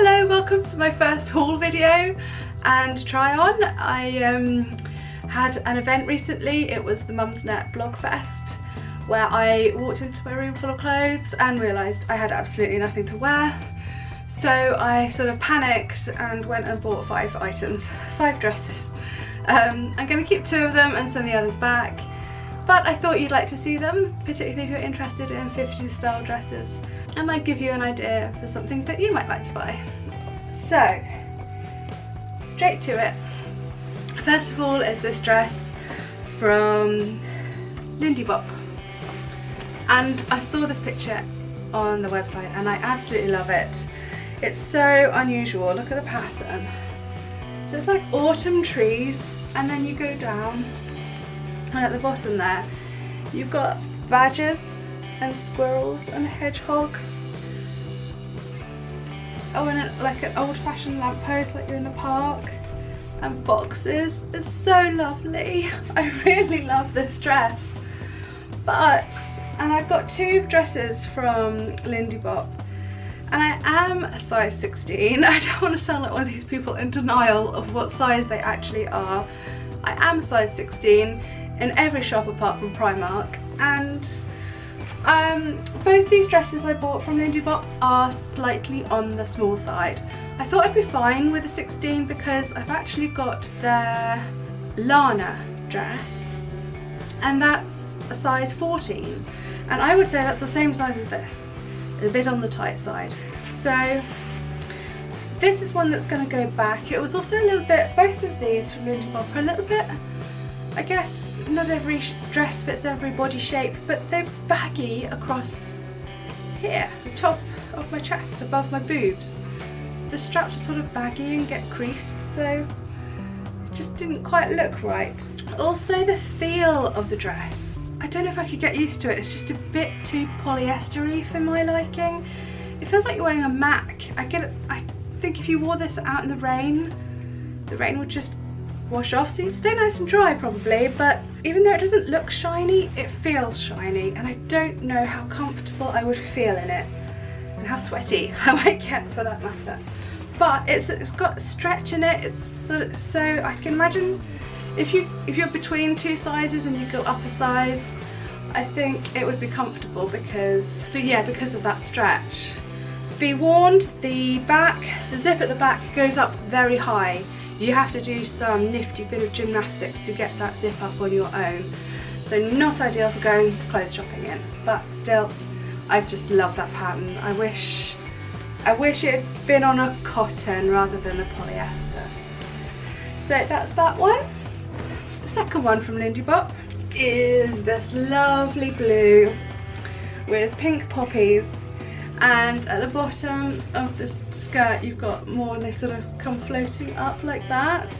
Hello, welcome to my first haul video and try on. I had an event recently. It was the Mum's Net Blog Fest, where I walked into my room full of clothes and realised I had absolutely nothing to wear. So I sort of panicked and went and bought 5 items, 5 dresses. I'm going to keep 2 of them and send the others back, but I thought you'd like to see them, particularly if you're interested in 50s style dresses. I might give you an idea for something that you might like to buy. So, straight to it. First of all is this dress from Lindy Bop. And I saw this picture on the website and I absolutely love it. It's so unusual, look at the pattern. So it's like autumn trees, and then you go down and at the bottom there you've got badgers and squirrels and hedgehogs. Oh, and like an old-fashioned lamppost like you're in a park, and boxes. It's so lovely. I really love this dress. And I've got 2 dresses from Lindy Bop, and I am a size 16. I don't want to sound like one of these people in denial of what size they actually are. I am a size 16 in every shop apart from Primark, and both these dresses I bought from Lindy Bop are slightly on the small side. I thought I'd be fine with a 16 because I've actually got their Lana dress, and that's a size 14, and I would say that's the same size as this, a bit on the tight side. So this is one that's going to go back. It was also a little bit, both of these from Lindy Bop are a little bit, I guess not every dress fits every body shape, but they're baggy across here, the top of my chest, above my boobs. The straps are sort of baggy and get creased, so it just didn't quite look right. Also the feel of the dress, I don't know if I could get used to it. It's just a bit too polyester-y for my liking. It feels like you're wearing a MAC. I think if you wore this out in the rain would just wash off, so you'd stay nice and dry probably, but even though it doesn't look shiny, it feels shiny, and I don't know how comfortable I would feel in it, and how sweaty I might get for that matter. But it's got stretch in it. It's sort of, so I can imagine if you're between 2 sizes and you go up a size, I think it would be comfortable because of that stretch. Be warned, the zip at the back goes up very high. You have to do some nifty bit of gymnastics to get that zip up on your own. So not ideal for going clothes shopping in, but still, I just love that pattern. I wish it had been on a cotton rather than a polyester. So that's that one. The second one from Lindy Bop is this lovely blue with pink poppies, and at the bottom of the skirt you've got more, and they sort of come floating up like that.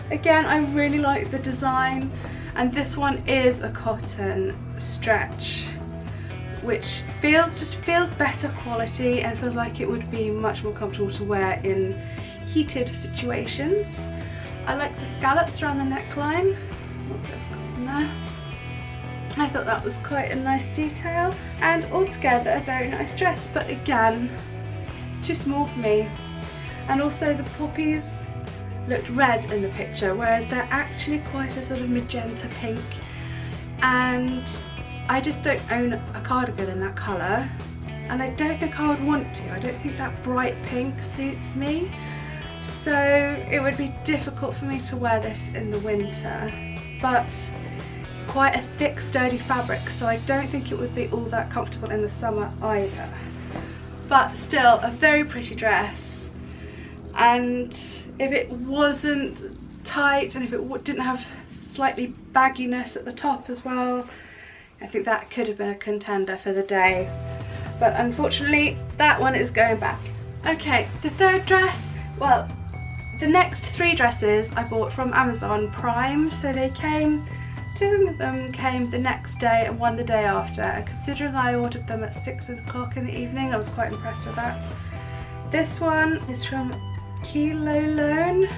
Again, I really like the design, and this one is a cotton stretch, which just feels better quality and feels like it would be much more comfortable to wear in heated situations. I like the scallops around the neckline. I thought that was quite a nice detail, and altogether a very nice dress, but again, too small for me. And also the poppies looked red in the picture, whereas they're actually quite a sort of magenta pink, and I just don't own a cardigan in that colour, and I don't think I would want to. I don't think that bright pink suits me, so it would be difficult for me to wear this in the winter, but it's quite a thick sturdy fabric, so I don't think it would be all that comfortable in the summer either. But still a very pretty dress, and if it wasn't tight and if it didn't have slightly bagginess at the top as well, I think that could have been a contender for the day, but unfortunately that one is going back. Okay, the third dress, well, the next 3 dresses I bought from Amazon Prime, so they came, 2 of them came the next day and 1 the day after, and considering I ordered them at 6 o'clock in the evening, I was quite impressed with that. This one is from Kiloloni,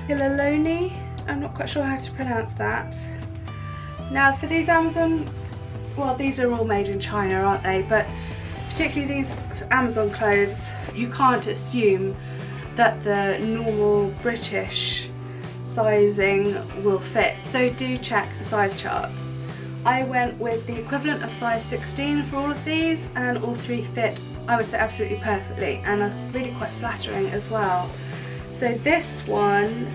I'm not quite sure how to pronounce that. Now for these Amazon, well, these are all made in China, aren't they, but particularly these Amazon clothes, you can't assume that the normal British sizing will fit, so do check the size charts. I went with the equivalent of size 16 for all of these, and all three fit, I would say, absolutely perfectly, and are really quite flattering as well. So this one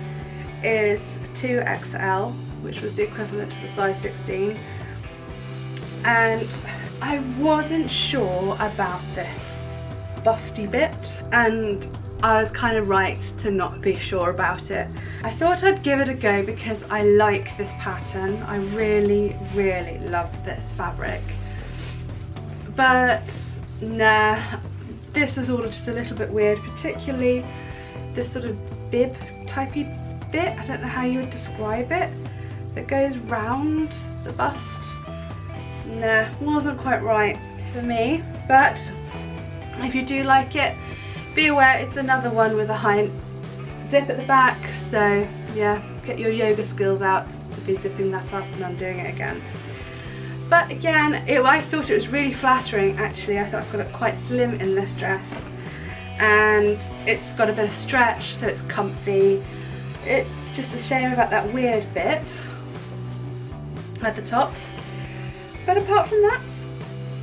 is 2XL, which was the equivalent to the size 16, and I wasn't sure about this busty bit, and I was kind of right to not be sure about it. I thought I'd give it a go because I like this pattern. I really, really love this fabric. But nah, this is all just a little bit weird, particularly this sort of bib typey bit, I don't know how you would describe it, that goes round the bust. Nah, wasn't quite right for me, but if you do like it, be aware it's another one with a high zip at the back, so yeah, get your yoga skills out to be zipping that up and undoing it again. But again, I thought it was really flattering actually. I thought I've got it quite slim in this dress, and it's got a bit of stretch, so it's comfy. It's just a shame about that weird bit at the top, but apart from that,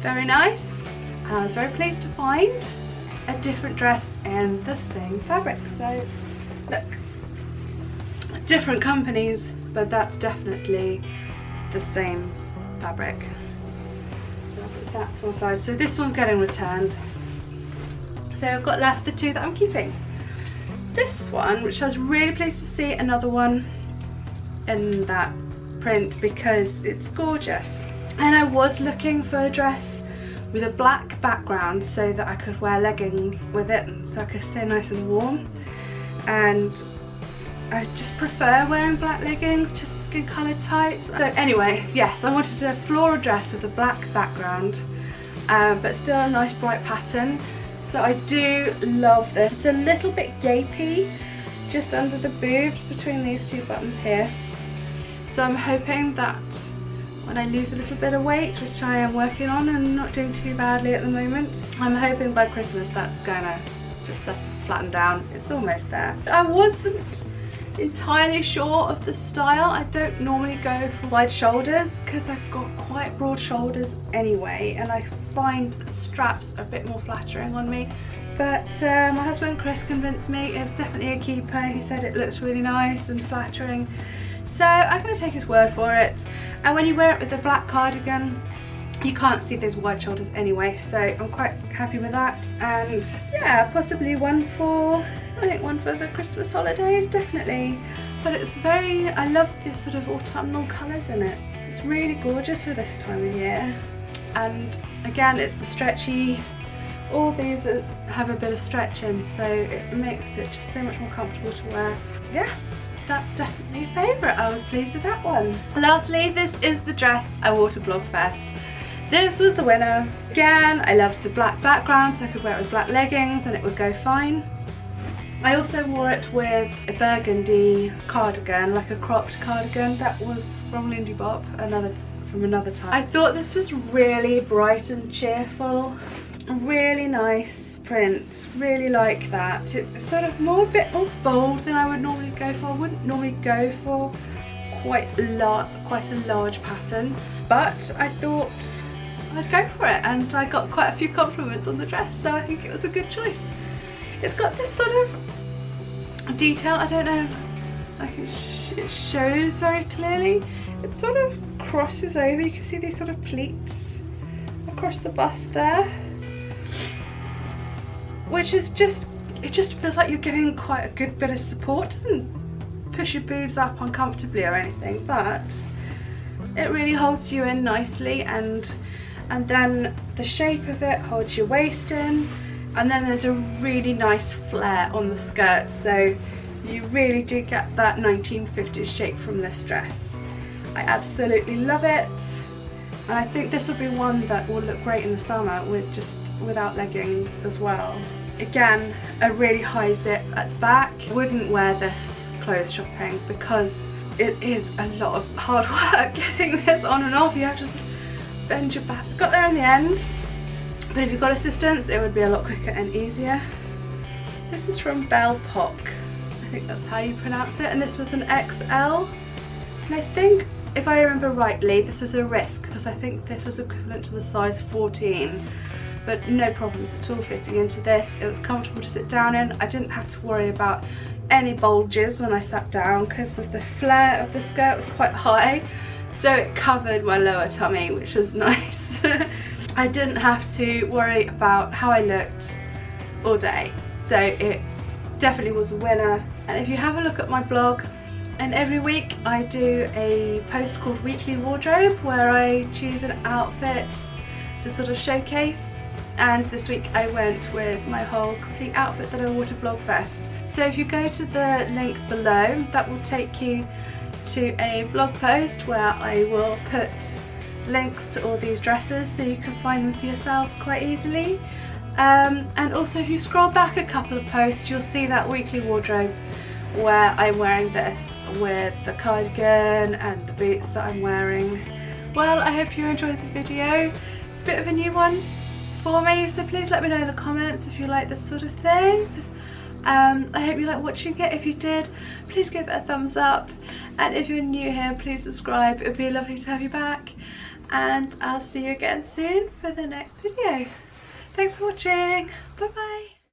very nice, and I was very pleased to find a different dress in the same fabric. So look, different companies, but that's definitely the same fabric. So I'll put that to one side. So this one's getting returned, so I've got left the two that I'm keeping. This one, which I was really pleased to see another one in that print because it's gorgeous, and I was looking for a dress with a black background so that I could wear leggings with it, so I could stay nice and warm, and I just prefer wearing black leggings to skin coloured tights. So anyway, yes, I wanted a floral dress with a black background, but still a nice bright pattern. So I do love this. It's a little bit gapey just under the boobs between these two buttons here, so I'm hoping that when I lose a little bit of weight, which I am working on and not doing too badly at the moment, I'm hoping by Christmas that's gonna just flatten down. It's almost there. I wasn't entirely sure of the style. I don't normally go for wide shoulders because I've got quite broad shoulders anyway, and I find the straps a bit more flattering on me. But my husband Chris convinced me it's definitely a keeper. He said it looks really nice and flattering, so I'm going to take his word for it. And when you wear it with a black cardigan, you can't see those wide shoulders anyway, so I'm quite happy with that. And yeah, possibly one for, I think one for the Christmas holidays, definitely. But it's very, I love the sort of autumnal colours in it. It's really gorgeous for this time of year. And again, it's the stretchy, all these have a bit of stretch in, so it makes it just so much more comfortable to wear. Yeah, that's definitely a favourite. I was pleased with that one. Lastly, this is the dress I wore to Blogfest. This was the winner. Again, I loved the black background, so I could wear it with black leggings and it would go fine. I also wore it with a burgundy cardigan, like a cropped cardigan that was from Lindy Bop, from another time. I thought this was really bright and cheerful, really nice print, really like that. It's sort of a bit more bold than I would normally go for. I wouldn't normally go for quite a large pattern, but I thought I'd go for it, and I got quite a few compliments on the dress, so I think it was a good choice. It's got this sort of detail, I don't know, like it shows very clearly. It sort of crosses over, you can see these sort of pleats across the bust there, which is just, it just feels like you're getting quite a good bit of support. It doesn't push your boobs up uncomfortably or anything, but it really holds you in nicely, and then the shape of it holds your waist in, and then there's a really nice flare on the skirt, so you really do get that 1950s shape from this dress. I absolutely love it, and I think this will be one that will look great in the summer without leggings as well. Again, a really high zip at the back. I wouldn't wear this clothes shopping because it is a lot of hard work getting this on and off. You have to just bend your back. Got there in the end, but if you've got assistance it would be a lot quicker and easier. This is from Belle Poc, I think that's how you pronounce it, and this was an XL. And I think, if I remember rightly, this was a risk because I think this was equivalent to the size 14. But no problems at all fitting into this. It was comfortable to sit down in. I didn't have to worry about any bulges when I sat down because of the flare of the skirt was quite high. So it covered my lower tummy, which was nice. I didn't have to worry about how I looked all day. So it definitely was a winner. And if you have a look at my blog, and every week I do a post called Weekly Wardrobe where I choose an outfit to sort of showcase. And this week I went with my whole complete outfit that I wore to Blogfest. So if you go to the link below, that will take you to a blog post where I will put links to all these dresses so you can find them for yourselves quite easily. And also if you scroll back a couple of posts, you'll see that weekly wardrobe where I'm wearing this with the cardigan and the boots that I'm wearing. Well, I hope you enjoyed the video. It's a bit of a new one for me, so please let me know in the comments if you like this sort of thing. I hope you like watching it. If you did, please give it a thumbs up, and if you're new here, please subscribe. It would be lovely to have you back, and I'll see you again soon for the next video. Thanks for watching. Bye bye.